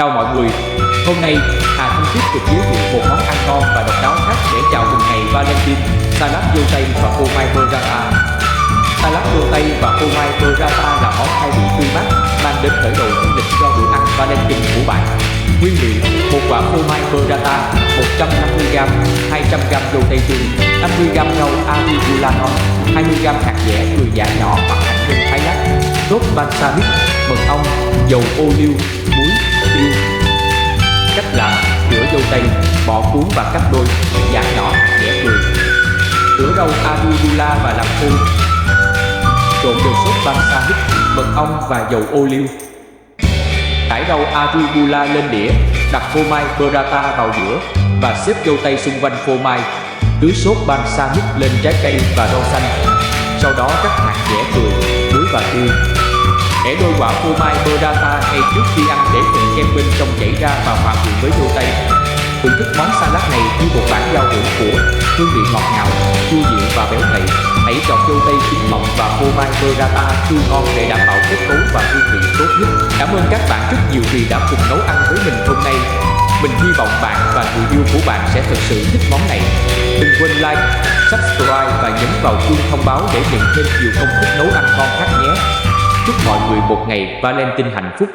Chào mọi người, hôm nay Hà Thanh tiếp tục giới thiệu một món ăn ngon và độc đáo khác để chào mừng ngày Valentine, salad dâu tây và phô mai burrata. Salad dâu tây và phô mai burrata là món khai vị tươi mát, mang đến khởi đầu du lịch cho bữa ăn Valentine của bạn. Nguyên liệu: một quả phô mai burrata, 150g, 200g dâu tây tươi, 50g rau arugula non, 20g hạt dẻ vừa giã nhỏ hoặc hạt nhân thái lát, sốt balsamic, mật ong, dầu ô liu, muối, tiêu. Cách làm: rửa dâu tây, bỏ cuống và cắt đôi, giã nhỏ hạt dẻ vừa. Rửa rau arugula và làm khô. Trộn đều sốt balsamic, mật ong và dầu ô liu. Trải rau arugula lên đĩa, đặt phô mai burrata vào giữa và xếp dâu tây xung quanh phô mai. Tưới sốt balsamic lên trái cây và rau xanh. Sau đó rắc hạt dẻ cười, muối và tiêu. Để đôi quả phô mai burrata ngay trước khi ăn để phần kem bên trong chảy ra và hòa quyện với dâu tây. Thưởng thức món salad này như một bản giao hưởng của hương vị ngọt ngào, chua dịu và béo ngậy. Hãy chọn dâu tây chín mọng và phô mai burrata tươi ngon để đảm bảo kết cấu và hương vị tốt nhất. Cảm ơn các bạn rất nhiều vì đã cùng nấu ăn với mình hôm nay. Mình hy vọng bạn và người yêu của bạn sẽ thực sự thích món này. Đừng quên like, subscribe và nhấn vào chuông thông báo để nhận thêm nhiều công thức nấu ăn ngon khác nhé. Chúc mọi người một ngày Valentine hạnh phúc.